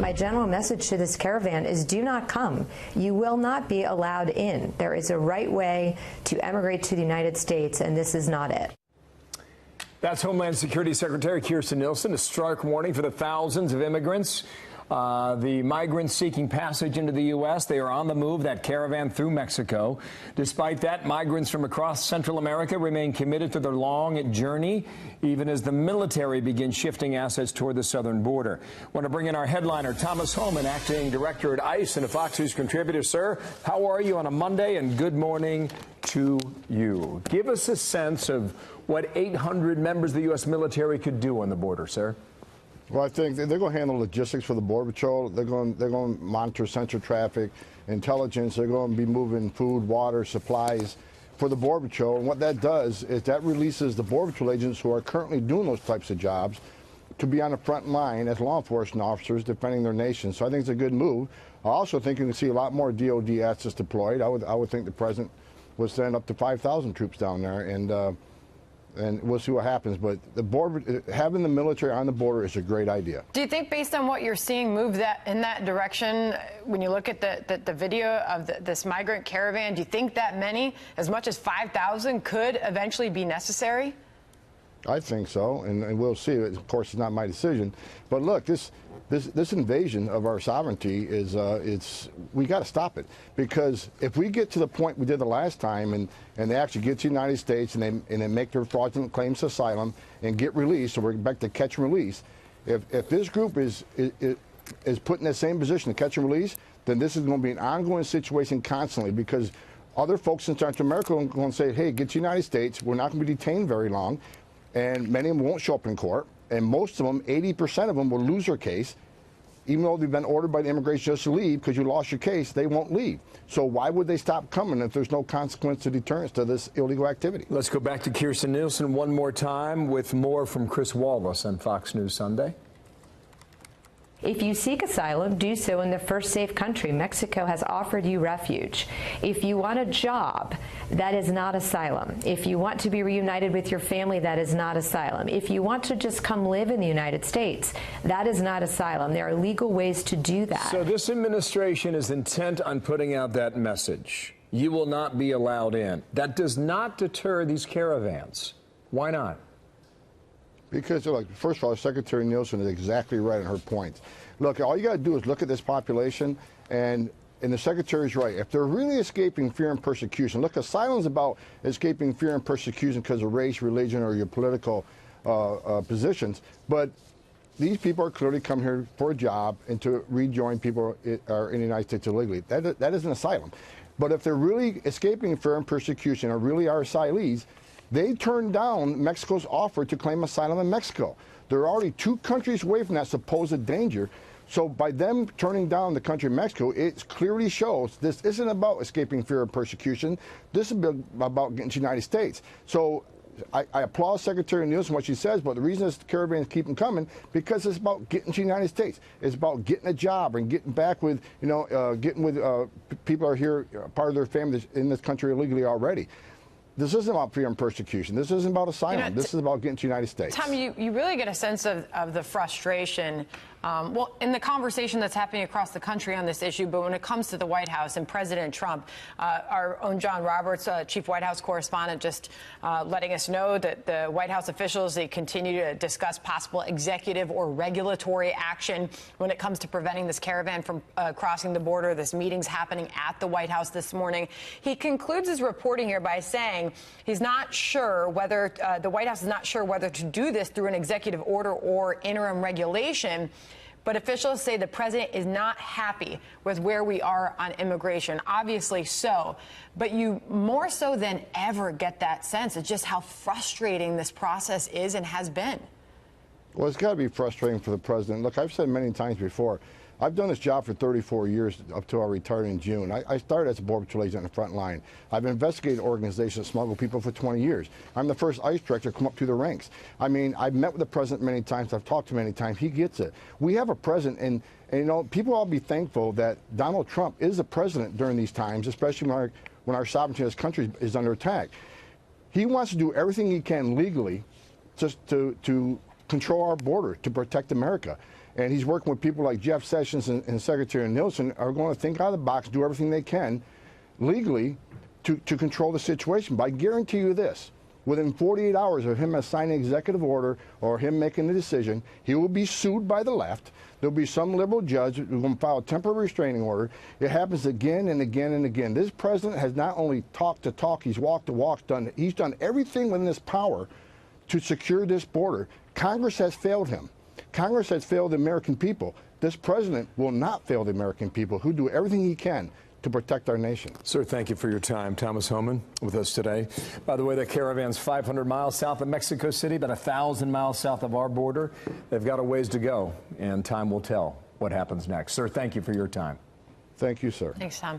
My general message to this caravan is do not come. You will not be allowed in. There is a right way to emigrate to the United States, and this is not it. That's Homeland Security Secretary Kirstjen Nielsen. A stark warning for the thousands of immigrants, the migrants seeking passage into the U.S. They are on the move, that caravan through Mexico. Despite that, migrants from across Central America remain committed to their long journey, even as the military begins shifting assets toward the southern border. I want to bring in our headliner, Thomas Holman, acting director at ICE and a Fox News contributor. Sir, how are you on a Monday? And good morning to you. Give us a sense of what 800 members of the U.S. military could do on the border, sir. Well, I think they're going to handle logistics for the Border Patrol. They're going to monitor sensor traffic, intelligence. They're going to be moving food, water, supplies for the Border Patrol. And what that does is that releases the Border Patrol agents who are currently doing those types of jobs to be on the front line as law enforcement officers defending their nation. So I think it's a good move. I also think you can see a lot more DOD assets deployed. I would think the president would send up to 5,000 troops down there, and we'll see what happens. But the border, having the military on the border is a great idea. Do you think, based on what you're seeing, move in that direction? When you look at the video of this migrant caravan, do you think that many, as much as 5,000, could eventually be necessary? I think so, and we'll see. Of course, it's not my decision. But look, this invasion of our sovereignty is we got to stop it, because if we get to the point we did the last time and they actually get to the United States and they make their fraudulent claims to asylum and get released, so we're back to catch and release. If this group is put in the same position to catch and release, then this is going to be an ongoing situation constantly, because other folks in Central America are going to say, hey, get to the United States. We're not going to be detained very long. And many of them won't show up in court. And most of them, 80% of them, will lose their case. Even though they've been ordered by the immigration judge to leave because you lost your case, they won't leave. So why would they stop coming if there's no consequence or deterrence to this illegal activity? Let's go back to Kirstjen Nielsen one more time with more from Chris Wallace on Fox News Sunday. If you seek asylum, do so in the first safe country. Mexico has offered you refuge. If you want a job, that is not asylum. If you want to be reunited with your family, that is not asylum. If you want to just come live in the United States, that is not asylum. There are legal ways to do that. So this administration is intent on putting out that message. You will not be allowed in. That does not deter these caravans. Why not? Because, look, first of all, Secretary Nielsen is exactly right on her points. Look, all you got to do is look at this population, and the Secretary's right. If they're really escaping fear and persecution, look, asylum is about escaping fear and persecution because of race, religion, or your political positions. But these people are clearly come here for a job and to rejoin people in the United States illegally. That isn't asylum. But if they're really escaping fear and persecution or really are asylees, they turned down Mexico's offer to claim asylum in Mexico. They're already 2 countries away from that supposed danger. So by them turning down the country of Mexico, it clearly shows this isn't about escaping fear of persecution. This is about getting to the United States. So I applaud Secretary Nielsen what she says, but the reason this caravans keep them coming, because it's about getting to the United States. It's about getting a job and getting back with, getting with people who are here, part of their families in this country illegally already. This isn't about fear and persecution. This isn't about asylum. This is about getting to the United States. Tom, you really get a sense of the frustration, well, in the conversation that's happening across the country on this issue, but when it comes to the White House and President Trump, our own John Roberts, chief White House correspondent, just letting us know that the White House officials, they continue to discuss possible executive or regulatory action when it comes to preventing this caravan from crossing the border. This meeting's happening at the White House this morning. He concludes his reporting here by saying he's not sure whether the White House is not sure whether to do this through an executive order or interim regulation. But officials say the president is not happy with where we are on immigration. Obviously so. But you more so than ever get that sense of just how frustrating this process is and has been. Well, it's got to be frustrating for the president. Look, I've said many times before, I've done this job for 34 years up to I retired in June. I started as a Border Patrol agent on the front line. I've investigated organizations that smuggle people for 20 years. I'm the first ICE director to come up through the ranks. I mean, I've met with the president many times. I've talked to him many times. He gets it. We have a president, and people ought to be thankful that Donald Trump is the president during these times, especially when our sovereignty of this country is under attack. He wants to do everything he can legally just to control our border, to protect America. And he's working with people like Jeff Sessions and Secretary Nielsen are going to think out of the box, do everything they can legally to control the situation. But I guarantee you this, within 48 hours of him signing an executive order or him making the decision, he will be sued by the left. There'll be some liberal judge who's going to file a temporary restraining order. It happens again and again and again. This president has not only talked the talk, he's walked the walk. He's done everything within his power to secure this border. Congress has failed him. Congress has failed the American people. This president will not fail the American people, who do everything he can to protect our nation. Sir, thank you for your time. Thomas Holman with us today. By the way, the caravan's 500 miles south of Mexico City, about 1,000 miles south of our border. They've got a ways to go, and time will tell what happens next. Sir, thank you for your time. Thank you, sir. Thanks, Tom.